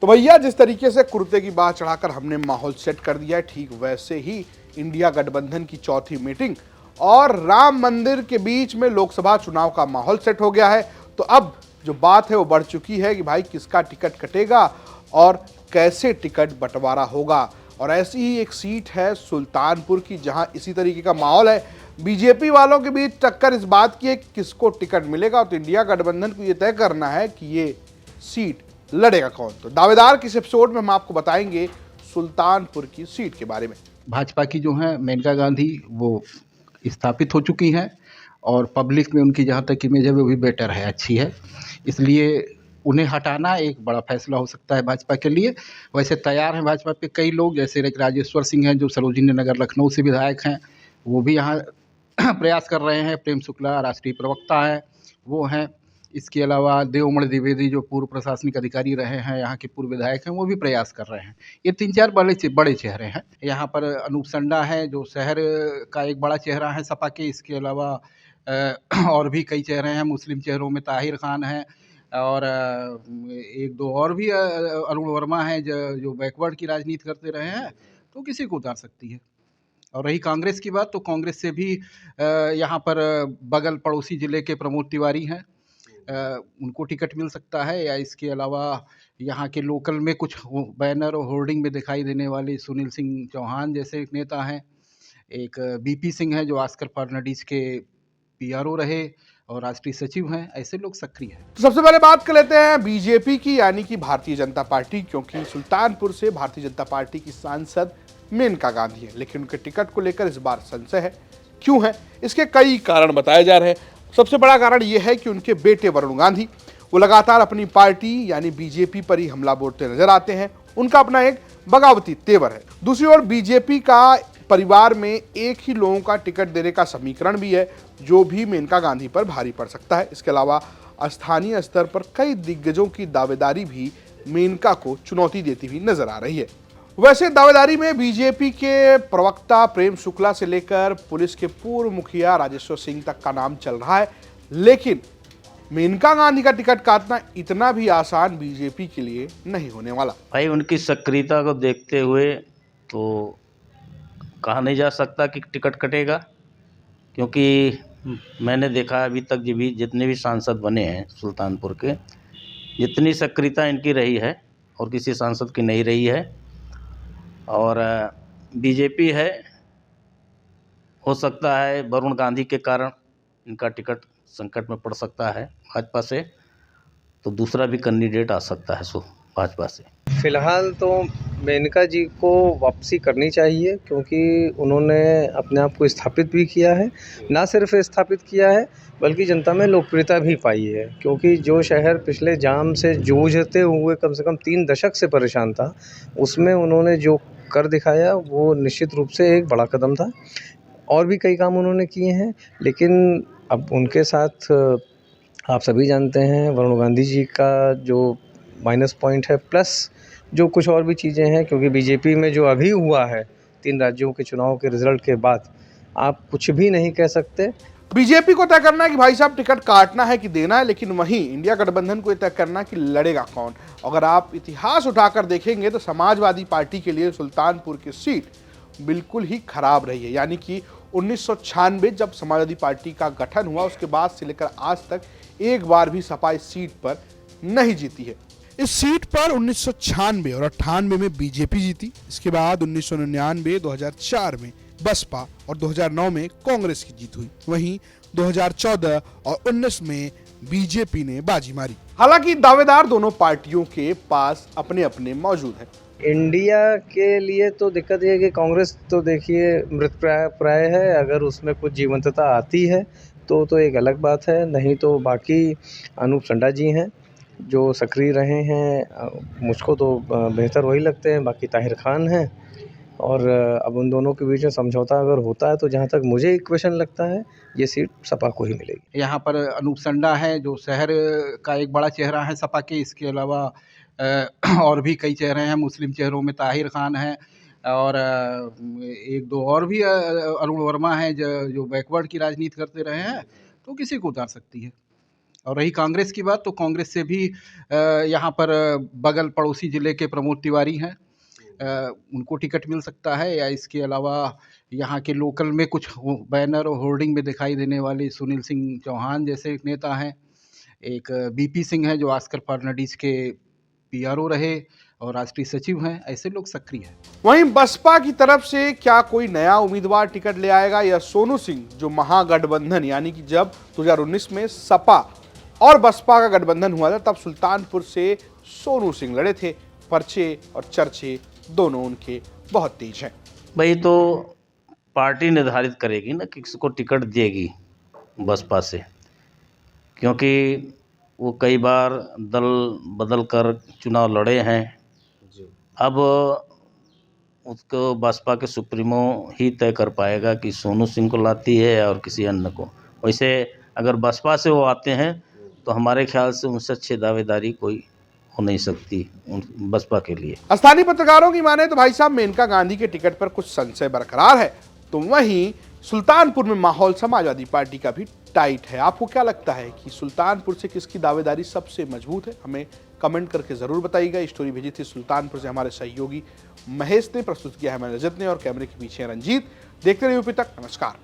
तो भैया जिस तरीके से कुर्ते की बात चढ़ाकर हमने माहौल सेट कर दिया है, ठीक वैसे ही इंडिया गठबंधन की चौथी मीटिंग और राम मंदिर के बीच में लोकसभा चुनाव का माहौल सेट हो गया है। तो अब जो बात है वो बढ़ चुकी है कि भाई किसका टिकट कटेगा और कैसे टिकट बंटवारा होगा। और ऐसी ही एक सीट है सुल्तानपुर की, जहां इसी तरीके का माहौल है। बीजेपी वालों के बीच टक्कर इस बात की है कि किसको टिकट मिलेगा। तो इंडिया गठबंधन को यह तय करना है कि ये सीट लड़ेगा कौन। तो दावेदार किस एपिसोड में हम आपको बताएंगे सुल्तानपुर की सीट के बारे में। भाजपा की जो है मेनका गांधी वो स्थापित हो चुकी हैं और पब्लिक में उनकी जहाँ तक इमेज है वो भी बेटर है, अच्छी है, इसलिए उन्हें हटाना एक बड़ा फैसला हो सकता है भाजपा के लिए। वैसे तैयार हैं भाजपा पे कई लोग, जैसे राजेश्वर सिंह हैं जो सरोजिनी नगर लखनऊ से विधायक हैं, वो भी यहाँ प्रयास कर रहे हैं। प्रेम शुक्ला राष्ट्रीय प्रवक्ता है, वो हैं। इसके अलावा देवमणि द्विवेदी जो पूर्व प्रशासनिक अधिकारी रहे हैं, यहाँ के पूर्व विधायक हैं, वो भी प्रयास कर रहे हैं। ये 3-4 बड़े चेहरे हैं। यहाँ पर अनूप संडा है जो शहर का एक बड़ा चेहरा है सपा के। इसके अलावा और भी कई चेहरे हैं। मुस्लिम चेहरों में ताहिर खान है और एक दो और भी अरुण वर्मा है जो बैकवर्ड की राजनीति करते रहे हैं, तो किसी को उतार सकती है। और रही कांग्रेस की बात, तो कांग्रेस से भी यहाँ पर बगल पड़ोसी जिले के प्रमोद तिवारी हैं, उनको टिकट मिल सकता है। या इसके अलावा यहाँ के लोकल में कुछ बैनर और होर्डिंग में दिखाई देने वाले सुनील सिंह चौहान जैसे एक नेता हैं। एक बीपी सिंह है जो आस्कर फर्नांडिस के पीआरओ रहे और राष्ट्रीय सचिव हैं। ऐसे लोग सक्रिय हैं। तो सबसे पहले बात कर लेते हैं बीजेपी की, यानी कि भारतीय जनता पार्टी, क्योंकि सुल्तानपुर से भारतीय जनता पार्टी की सांसद मेनका गांधी है, लेकिन उनके टिकट को लेकर इस बार संशय है। क्यों है? इसके कई कारण बताए जा रहे हैं। सबसे बड़ा कारण यह है कि उनके बेटे वरुण गांधी वो लगातार अपनी पार्टी यानी बीजेपी पर ही हमला बोलते नजर आते हैं। उनका अपना एक बगावती तेवर है। दूसरी ओर बीजेपी का परिवार में एक ही लोगों का टिकट देने का समीकरण भी है, जो भी मेनका गांधी पर भारी पड़ सकता है। इसके अलावा स्थानीय स्तर पर कई दिग्गजों की दावेदारी भी मेनका को चुनौती देती हुई नजर आ रही है। वैसे दावेदारी में बीजेपी के प्रवक्ता प्रेम शुक्ला से लेकर पुलिस के पूर्व मुखिया राजेश्वर सिंह तक का नाम चल रहा है, लेकिन मेनका गांधी का टिकट काटना इतना भी आसान बीजेपी के लिए नहीं होने वाला। भाई उनकी सक्रियता को देखते हुए तो कहा नहीं जा सकता कि टिकट कटेगा, क्योंकि मैंने देखा अभी तक भी जितने भी सांसद बने हैं सुल्तानपुर के, जितनी सक्रियता इनकी रही है और किसी सांसद की नहीं रही है। और बीजेपी है, हो सकता है वरुण गांधी के कारण इनका टिकट संकट में पड़ सकता है भाजपा से, तो दूसरा भी कैंडिडेट आ सकता है सो भाजपा से। फिलहाल तो मेनका जी को वापसी करनी चाहिए, क्योंकि उन्होंने अपने आप को स्थापित भी किया है। ना सिर्फ स्थापित किया है बल्कि जनता में लोकप्रियता भी पाई है, क्योंकि जो शहर पिछले जाम से जूझते हुए कम से कम 3 दशक से परेशान था, उसमें उन्होंने जो कर दिखाया वो निश्चित रूप से एक बड़ा कदम था। और भी कई काम उन्होंने किए हैं, लेकिन अब उनके साथ आप सभी जानते हैं वरुण गांधी जी का जो माइनस पॉइंट है, प्लस जो कुछ और भी चीज़ें हैं, क्योंकि बीजेपी में जो अभी हुआ है 3 राज्यों के चुनाव के रिजल्ट के बाद, आप कुछ भी नहीं कह सकते। बीजेपी को तय करना है कि भाई साहब टिकट काटना है कि देना है, लेकिन वहीं इंडिया गठबंधन को तय करना है कि लड़ेगा कौन। अगर आप इतिहास उठाकर देखेंगे तो समाजवादी पार्टी के लिए सुल्तानपुर की सीट बिल्कुल ही खराब रही है। यानी कि 1996 जब समाजवादी पार्टी का गठन हुआ, उसके बाद से लेकर आज तक एक बार भी सपा इस सीट पर नहीं जीती है। इस सीट पर 1996 और 98 में बीजेपी जीती। इसके बाद 1999, 2004 में बसपा और 2009 में कांग्रेस की जीत हुई। वहीं 2014 और 19 में बीजेपी ने बाजी मारी। हालांकि दावेदार दोनों पार्टियों के पास अपने अपने मौजूद हैं। इंडिया के लिए तो दिक्कत ये है कि कांग्रेस तो देखिए मृत प्राय है। अगर उसमें कुछ जीवंतता आती है तो एक अलग बात है, नहीं तो बाकी अनूप संडा जी हैं जो सक्रिय रहे हैं। मुझको तो बेहतर वही लगते हैं। बाकी ताहिर खान हैं, और अब उन दोनों के बीच में समझौता अगर होता है तो जहाँ तक मुझे इक्वेशन लगता है ये सीट सपा को ही मिलेगी। यहाँ पर अनूप संडा है जो शहर का एक बड़ा चेहरा है सपा के। इसके अलावा और भी कई चेहरे हैं। मुस्लिम चेहरों में ताहिर खान है और एक दो और भी अरुण वर्मा है जो बैकवर्ड की राजनीति करते रहे हैं, तो किसी को उतार सकती है। और रही कांग्रेस की बात, तो कांग्रेस से भी यहाँ पर बगल पड़ोसी ज़िले के प्रमोद तिवारी हैं, उनको टिकट मिल सकता है। या इसके अलावा यहाँ के लोकल में कुछ बैनर और होर्डिंग में दिखाई देने वाले सुनील सिंह चौहान जैसे एक नेता हैं। एक बीपी सिंह है जो आस्कर फर्नांडीज के पीआरओ रहे और राष्ट्रीय सचिव हैं। ऐसे लोग सक्रिय हैं। वहीं बसपा की तरफ से क्या कोई नया उम्मीदवार टिकट ले आएगा, या सोनू सिंह जो महागठबंधन यानी कि जब 2019 में सपा और बसपा का गठबंधन हुआ था तब सुल्तानपुर से सोनू सिंह लड़े थे। पर्चे और चर्चे दोनों उनके बहुत तेज हैं। भाई तो पार्टी निर्धारित करेगी ना कि किसको टिकट देगी बसपा से, क्योंकि वो कई बार दल बदल कर चुनाव लड़े हैं। अब उसको बसपा के सुप्रीमो ही तय कर पाएगा कि सोनू सिंह को लाती है और किसी अन्य को। वैसे अगर बसपा से वो आते हैं तो हमारे ख्याल से उनसे अच्छी दावेदारी कोई हो नहीं सकती बसपा के लिए। स्थानीय पत्रकारों की माने तो भाई साहब मेनका गांधी के टिकट पर कुछ संशय बरकरार है, तो वहीं सुल्तानपुर में माहौल समाजवादी पार्टी का भी टाइट है। आपको क्या लगता है कि सुल्तानपुर से किसकी दावेदारी सबसे मजबूत है? हमें कमेंट करके जरूर बताइएगा। स्टोरी भेजी थी सुल्तानपुर से हमारे सहयोगी महेश ने, प्रस्तुत किया है मैं रजत ने, और कैमरे के पीछे रंजीत। देखते रहिए यूपी तक। नमस्कार।